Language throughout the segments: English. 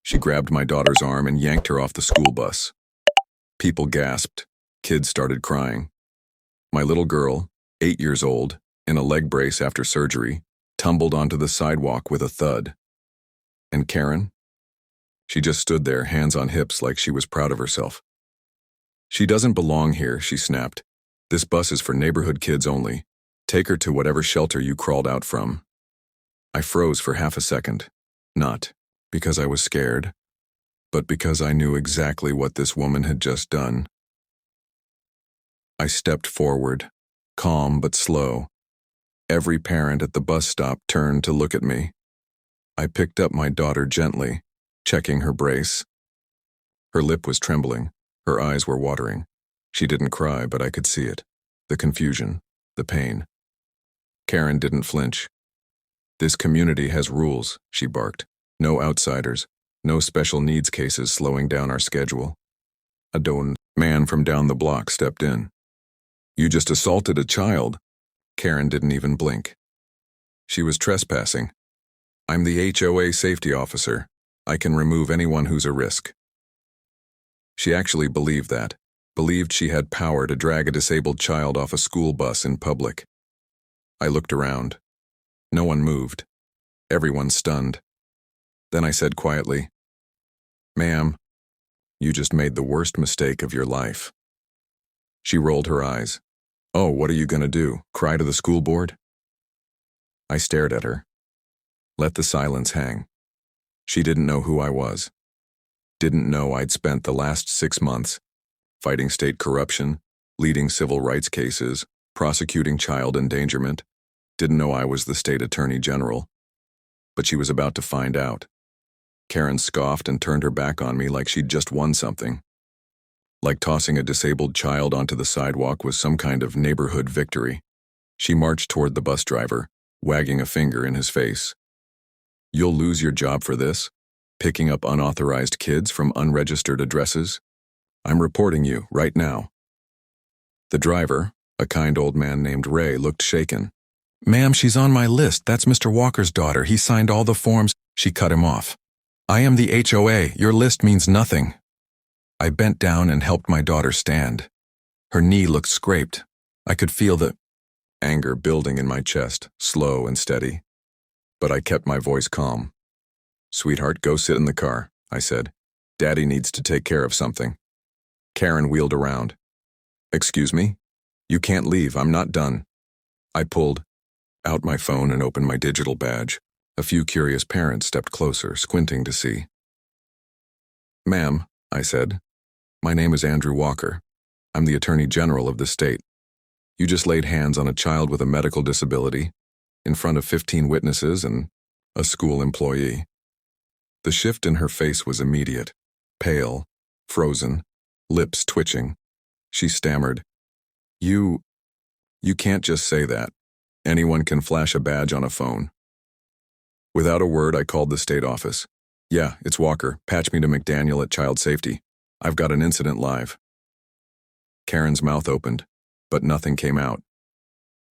She grabbed my daughter's arm and yanked her off the school bus. People gasped. Kids started crying. My little girl, 8 years old, in a leg brace after surgery, tumbled onto the sidewalk with a thud. And Karen? She just stood there, hands on hips, like she was proud of herself. "She doesn't belong here," she snapped. "This bus is for neighborhood kids only. Take her to whatever shelter you crawled out from." I froze for half a second, not because I was scared, but because I knew exactly what this woman had just done. I stepped forward, calm but slow. Every parent at the bus stop turned to look at me. I picked up my daughter gently, checking her brace. Her lip was trembling, her eyes were watering. She didn't cry, but I could see it. The confusion, the pain. Karen didn't flinch. "This community has rules," she barked. "No outsiders, no special needs cases slowing down our schedule." A man from down the block stepped in. "You just assaulted a child." Karen didn't even blink. "She was trespassing. I'm the HOA safety officer. I can remove anyone who's a risk." She actually believed that, believed she had power to drag a disabled child off a school bus in public. I looked around. No one moved. Everyone stunned. Then I said quietly, "Ma'am, you just made the worst mistake of your life." She rolled her eyes. "Oh, what are you going to do? Cry to the school board?" I stared at her. Let the silence hang. She didn't know who I was. Didn't know I'd spent the last 6 months fighting state corruption, leading civil rights cases, prosecuting child endangerment. Didn't know I was the state attorney general. But she was about to find out. Karen scoffed and turned her back on me like she'd just won something. Like tossing a disabled child onto the sidewalk was some kind of neighborhood victory. She marched toward the bus driver, wagging a finger in his face. "You'll lose your job for this, picking up unauthorized kids from unregistered addresses. I'm reporting you right now." The driver, a kind old man named Ray, looked shaken. "Ma'am, she's on my list. That's Mr. Walker's daughter. He signed all the forms." She cut him off. "I am the HOA. Your list means nothing." I bent down and helped my daughter stand. Her knee looked scraped. I could feel the anger building in my chest, slow and steady. But I kept my voice calm. "Sweetheart, go sit in the car," I said. "Daddy needs to take care of something." Karen wheeled around. "Excuse me? You can't leave. I'm not done." I pulled out my phone and opened my digital badge. A few curious parents stepped closer, squinting to see. "Ma'am," I said, "my name is Andrew Walker. I'm the Attorney General of the state. You just laid hands on a child with a medical disability, in front of 15 witnesses and a school employee." The shift in her face was immediate. Pale, frozen, lips twitching. She stammered, You can't just say that. Anyone can flash a badge on a phone." Without a word, I called the state office. "Yeah, it's Walker. Patch me to McDaniel at Child Safety. I've got an incident live." Karen's mouth opened, but nothing came out.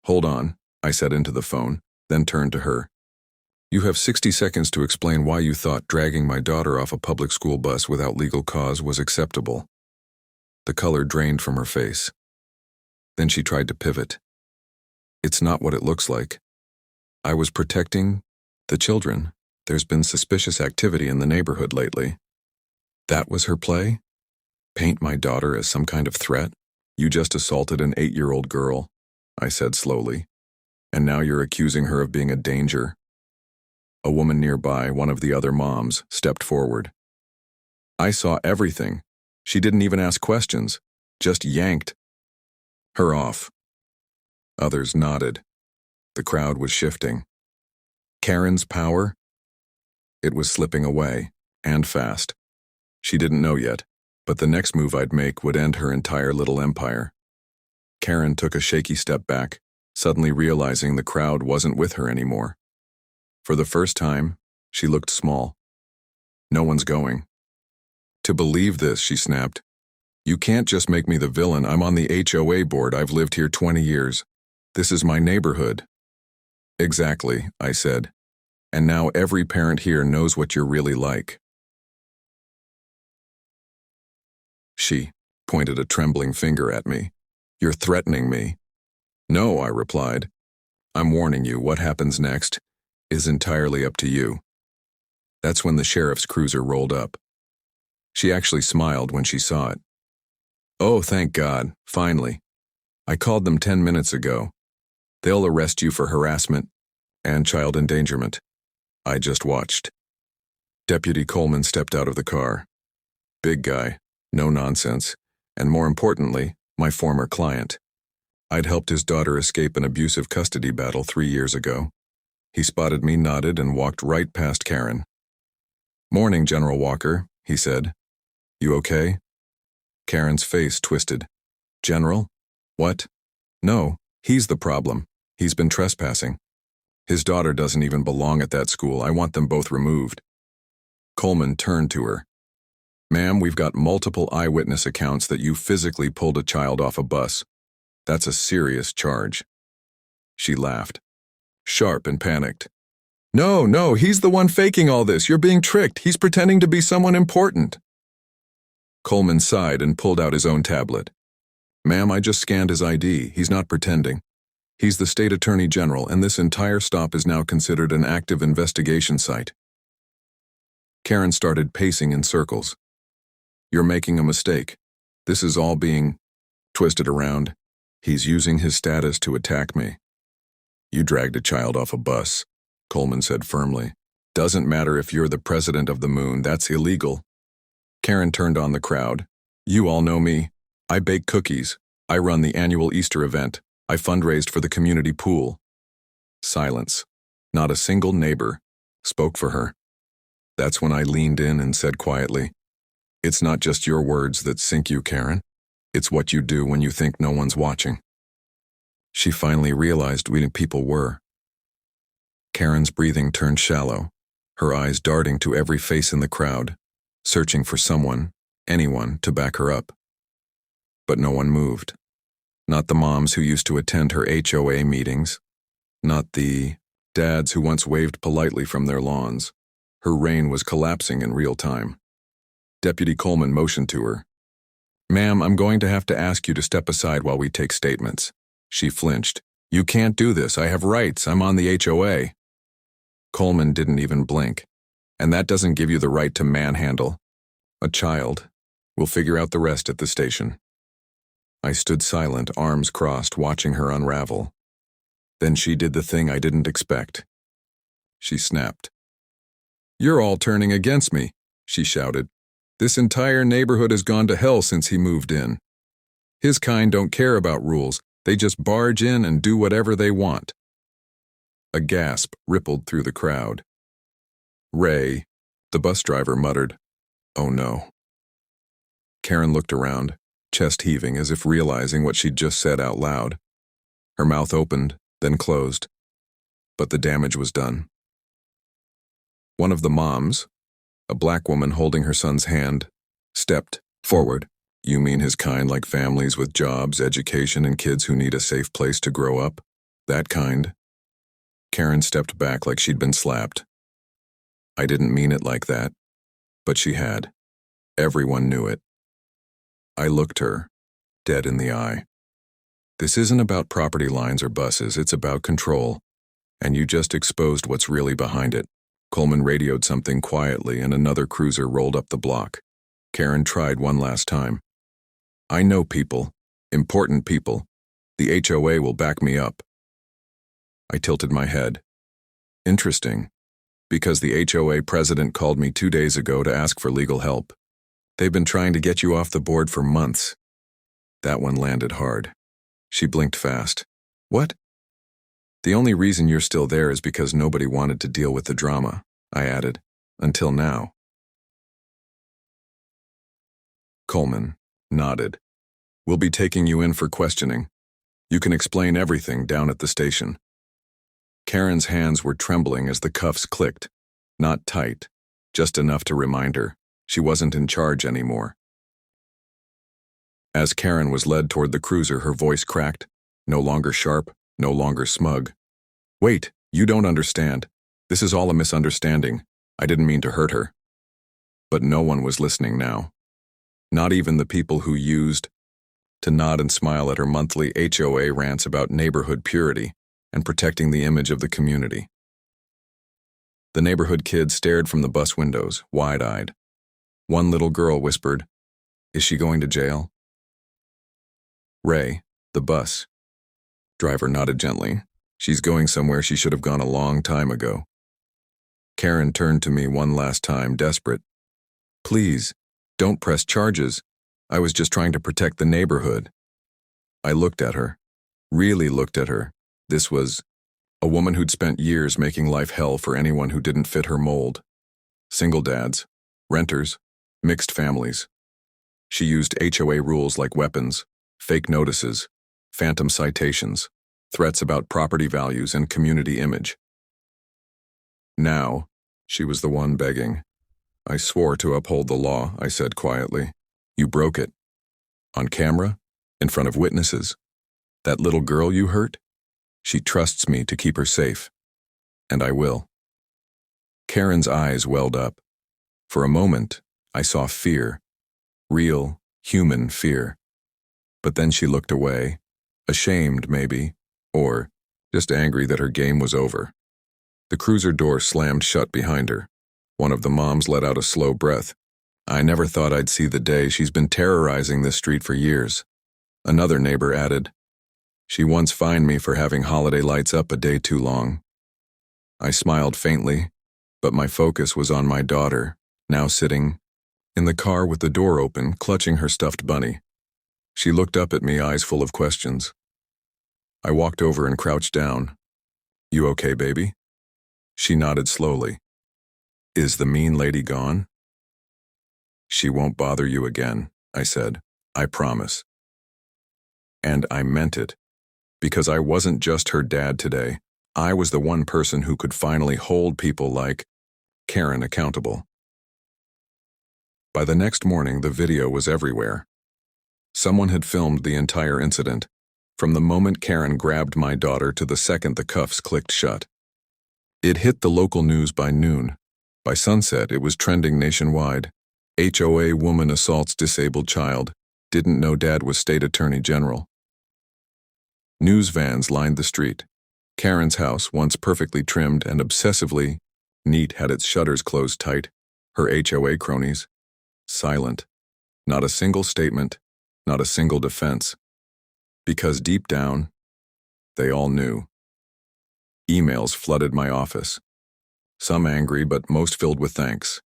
"Hold on," I said into the phone, then turned to her. "You have 60 seconds to explain why you thought dragging my daughter off a public school bus without legal cause was acceptable." The color drained from her face. Then she tried to pivot. "It's not what it looks like. I was protecting the children. There's been suspicious activity in the neighborhood lately." That was her play? Paint my daughter as some kind of threat? "You just assaulted an 8-year-old girl," I said slowly. "And now you're accusing her of being a danger." A woman nearby, one of the other moms, stepped forward. "I saw everything. She didn't even ask questions, just yanked her off." Others nodded. The crowd was shifting. Karen's power? It was slipping away, and fast. She didn't know yet, but the next move I'd make would end her entire little empire. Karen took a shaky step back, suddenly realizing the crowd wasn't with her anymore. For the first time, she looked small. "No one's going." "To believe this," she snapped. "You can't just make me the villain. I'm on the HOA board. I've lived here 20 years. This is my neighborhood." "Exactly," I said. "And now every parent here knows what you're really like." She pointed a trembling finger at me. "You're threatening me." "No," I replied. "I'm warning you, what happens next is entirely up to you." That's when the sheriff's cruiser rolled up. She actually smiled when she saw it. "Oh, thank God, finally. I called them 10 minutes ago. They'll arrest you for harassment and child endangerment." I just watched. Deputy Coleman stepped out of the car. Big guy, no nonsense, and more importantly, my former client. I'd helped his daughter escape an abusive custody battle 3 years ago. He spotted me, nodded, and walked right past Karen. "Morning, General Walker," he said. "You okay?" Karen's face twisted. "General? What? No, he's the problem. He's been trespassing. His daughter doesn't even belong at that school. I want them both removed." Coleman turned to her. "Ma'am, we've got multiple eyewitness accounts that you physically pulled a child off a bus. That's a serious charge." She laughed, sharp and panicked. No, no, he's the one faking all this. You're being tricked. He's pretending to be someone important." Coleman sighed and pulled out his own tablet. "Ma'am, I just scanned his ID. He's not pretending. He's the state attorney general, and this entire stop is now considered an active investigation site." Karen started pacing in circles. "You're making a mistake. This is all being twisted around. He's using his status to attack me." "You dragged a child off a bus," Coleman said firmly. "Doesn't matter if you're the president of the moon, that's illegal." Karen turned on the crowd. "You all know me. I bake cookies. I run the annual Easter event. I fundraised for the community pool." Silence. Not a single neighbor spoke for her. That's when I leaned in and said quietly, "It's not just your words that sink you, Karen. It's what you do when you think no one's watching." She finally realized we people were. Karen's breathing turned shallow, her eyes darting to every face in the crowd, searching for someone, anyone, to back her up. But no one moved. Not the moms who used to attend her HOA meetings. Not the dads who once waved politely from their lawns. Her reign was collapsing in real time. Deputy Coleman motioned to her. "Ma'am, I'm going to have to ask you to step aside while we take statements." She flinched. "You can't do this. I have rights. I'm on the HOA." Coleman didn't even blink. "And that doesn't give you the right to manhandle a child. We'll figure out the rest at the station." I stood silent, arms crossed, watching her unravel. Then she did the thing I didn't expect. She snapped. "You're all turning against me," she shouted. "This entire neighborhood has gone to hell since he moved in. His kind don't care about rules. They just barge in and do whatever they want." A gasp rippled through the crowd. "Ray," the bus driver muttered. "Oh no." Karen looked around, chest heaving as if realizing what she'd just said out loud. Her mouth opened, then closed. But the damage was done. One of the moms, a black woman holding her son's hand, stepped forward. "You mean his kind, like families with jobs, education, and kids who need a safe place to grow up? That kind?" Karen stepped back like she'd been slapped. "I didn't mean it like that." But she had. Everyone knew it. I looked her dead in the eye. "This isn't about property lines or buses, it's about control. And you just exposed what's really behind it." Coleman radioed something quietly and another cruiser rolled up the block. Karen tried one last time. "I know people, important people. The HOA will back me up." I tilted my head. "Interesting, because the HOA president called me 2 days ago to ask for legal help. They've been trying to get you off the board for months." That one landed hard. She blinked fast. "What?" "The only reason you're still there is because nobody wanted to deal with the drama," I added. "Until now." Coleman nodded. "We'll be taking you in for questioning. You can explain everything down at the station." Karen's hands were trembling as the cuffs clicked. Not tight, just enough to remind her she wasn't in charge anymore. As Karen was led toward the cruiser, her voice cracked, no longer sharp, no longer smug. "Wait, you don't understand. This is all a misunderstanding. I didn't mean to hurt her." But no one was listening now. Not even the people who used to nod and smile at her monthly HOA rants about neighborhood purity and protecting the image of the community. The neighborhood kids stared from the bus windows, wide-eyed. One little girl whispered, "Is she going to jail?" Ray, the bus driver, nodded gently. "She's going somewhere she should have gone a long time ago." Karen turned to me one last time, desperate. "Please, don't press charges. I was just trying to protect the neighborhood." I looked at her, really looked at her. This was a woman who'd spent years making life hell for anyone who didn't fit her mold. Single dads, renters, mixed families. She used HOA rules like weapons, fake notices, phantom citations, threats about property values and community image. Now, she was the one begging. "I swore to uphold the law," I said quietly. "You broke it. On camera, in front of witnesses. That little girl you hurt? She trusts me to keep her safe. And I will." Karen's eyes welled up. For a moment, I saw fear. Real, human fear. But then she looked away, ashamed maybe, or just angry that her game was over. The cruiser door slammed shut behind her. One of the moms let out a slow breath. "I never thought I'd see the day. She's been terrorizing this street for years." Another neighbor added, "She once fined me for having holiday lights up a day too long." I smiled faintly, but my focus was on my daughter, now sitting in the car with the door open, clutching her stuffed bunny. She looked up at me, eyes full of questions. I walked over and crouched down. "You okay, baby?" She nodded slowly. "Is the mean lady gone?" "She won't bother you again," I said. "I promise." And I meant it. Because I wasn't just her dad today. I was the one person who could finally hold people like Karen accountable. By the next morning, the video was everywhere. Someone had filmed the entire incident, from the moment Karen grabbed my daughter to the second the cuffs clicked shut. It hit the local news by noon. By sunset, it was trending nationwide. HOA woman assaults disabled child. Didn't know dad was state attorney general. News vans lined the street. Karen's house, once perfectly trimmed and obsessively neat, had its shutters closed tight. Her HOA cronies, silent. Not a single statement, not a single defense. Because deep down, they all knew. Emails flooded my office. Some angry, but most filled with thanks.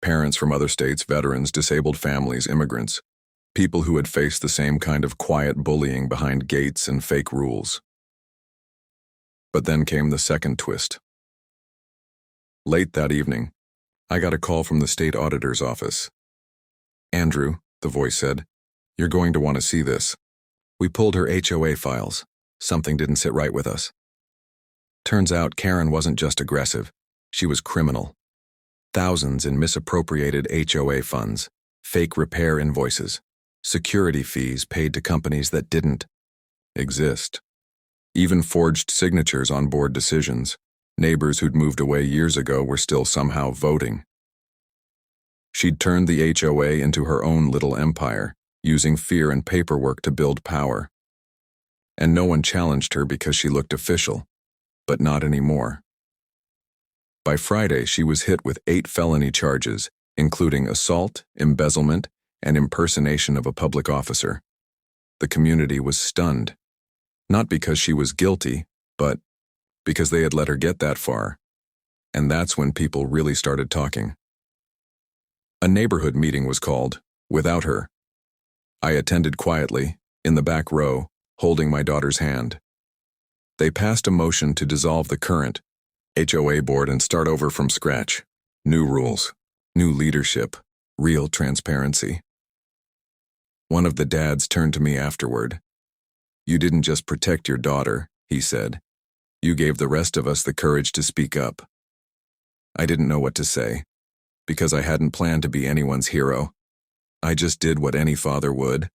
Parents from other states, veterans, disabled families, immigrants. People who had faced the same kind of quiet bullying behind gates and fake rules. But then came the second twist. Late that evening, I got a call from the state auditor's office. "Andrew," the voice said, "you're going to want to see this. We pulled her HOA files. Something didn't sit right with us." Turns out Karen wasn't just aggressive, she was criminal. Thousands in misappropriated HOA funds, fake repair invoices, security fees paid to companies that didn't exist. Even forged signatures on board decisions. Neighbors who'd moved away years ago were still somehow voting. She'd turned the HOA into her own little empire, using fear and paperwork to build power. And no one challenged her because she looked official, but not anymore. By Friday, she was hit with 8 felony charges, including assault, embezzlement, and impersonation of a public officer. The community was stunned, not because she was guilty, but because they had let her get that far. And that's when people really started talking. A neighborhood meeting was called, without her. I attended quietly, in the back row, holding my daughter's hand. They passed a motion to dissolve the current HOA board and start over from scratch. New rules, new leadership, real transparency. One of the dads turned to me afterward. "You didn't just protect your daughter," he said. "You gave the rest of us the courage to speak up." I didn't know what to say, because I hadn't planned to be anyone's hero. I just did what any father would.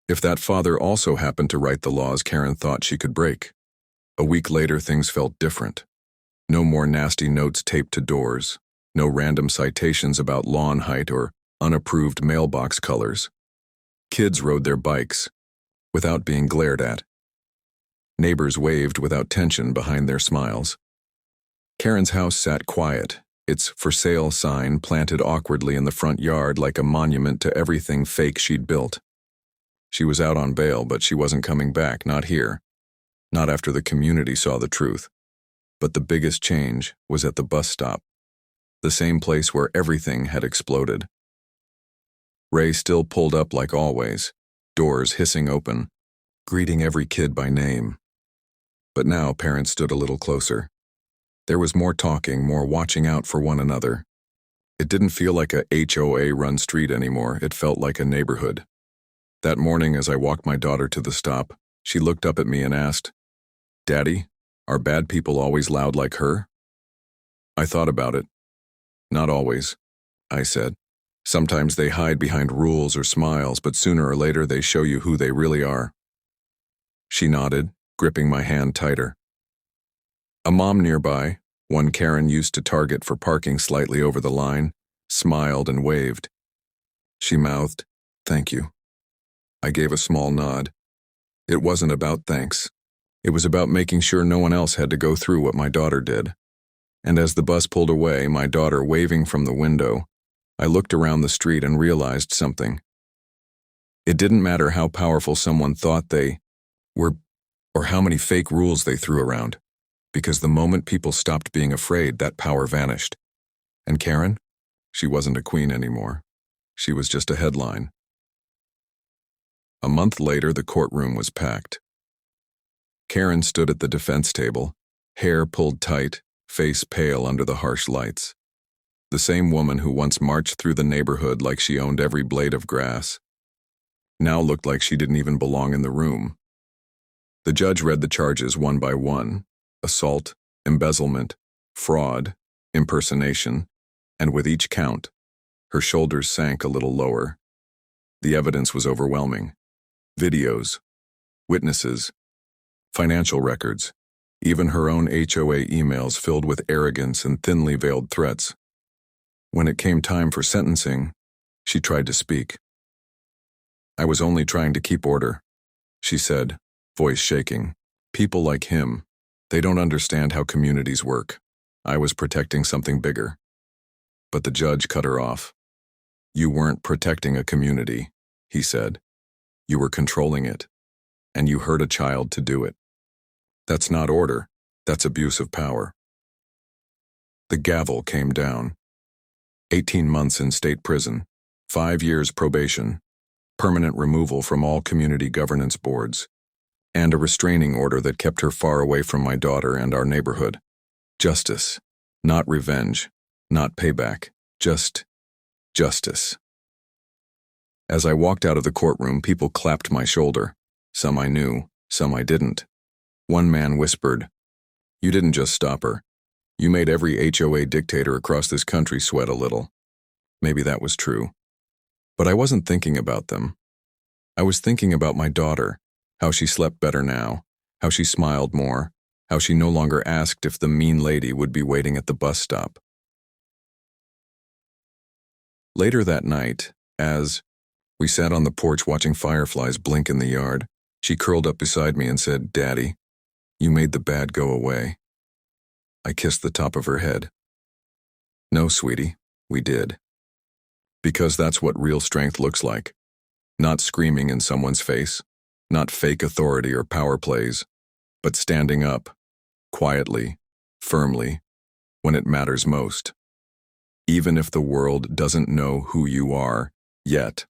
If that father also happened to write the laws Karen thought she could break. A week later, things felt different. No more nasty notes taped to doors, no random citations about lawn height or unapproved mailbox colors. Kids rode their bikes without being glared at. Neighbors waved without tension behind their smiles. Karen's house sat quiet, its for sale sign planted awkwardly in the front yard like a monument to everything fake she'd built. She was out on bail, but she wasn't coming back, not here. Not after the community saw the truth. But the biggest change was at the bus stop, the same place where everything had exploded. Ray still pulled up like always, doors hissing open, greeting every kid by name. But now parents stood a little closer. There was more talking, more watching out for one another. It didn't feel like a HOA-run street anymore, it felt like a neighborhood. That morning as I walked my daughter to the stop, she looked up at me and asked, "Daddy, are bad people always loud like her?" I thought about it. "Not always," I said. "Sometimes they hide behind rules or smiles, but sooner or later they show you who they really are." She nodded, gripping my hand tighter. A mom nearby, one Karen used to target for parking slightly over the line, smiled and waved. She mouthed, "Thank you." I gave a small nod. It wasn't about thanks. It was about making sure no one else had to go through what my daughter did. And as the bus pulled away, my daughter waving from the window, I looked around the street and realized something. It didn't matter how powerful someone thought they were, or how many fake rules they threw around, because the moment people stopped being afraid, that power vanished. And Karen? She wasn't a queen anymore. She was just a headline. A month later, the courtroom was packed. Karen stood at the defense table, hair pulled tight, face pale under the harsh lights. The same woman who once marched through the neighborhood like she owned every blade of grass, now looked like she didn't even belong in the room. The judge read the charges one by one: assault, embezzlement, fraud, impersonation, and with each count, her shoulders sank a little lower. The evidence was overwhelming. Videos, witnesses, financial records, even her own HOA emails filled with arrogance and thinly veiled threats. When it came time for sentencing, she tried to speak. "I was only trying to keep order," she said, voice shaking. "People like him, they don't understand how communities work. I was protecting something bigger." But the judge cut her off. "You weren't protecting a community," he said. "You were controlling it, and you hurt a child to do it. That's not order, that's abuse of power." The gavel came down. 18 months in state prison, 5 years probation, permanent removal from all community governance boards, and a restraining order that kept her far away from my daughter and our neighborhood. Justice, not revenge, not payback, just justice. As I walked out of the courtroom, people clapped my shoulder. Some I knew, some I didn't. One man whispered, "You didn't just stop her. You made every HOA dictator across this country sweat a little." Maybe that was true. But I wasn't thinking about them. I was thinking about my daughter, how she slept better now, how she smiled more, how she no longer asked if the mean lady would be waiting at the bus stop. Later that night, as we sat on the porch watching fireflies blink in the yard, she curled up beside me and said, "Daddy, you made the bad go away." I kissed the top of her head. "No, sweetie, we did." Because that's what real strength looks like. Not screaming in someone's face, not fake authority or power plays, but standing up, quietly, firmly, when it matters most. Even if the world doesn't know who you are, yet.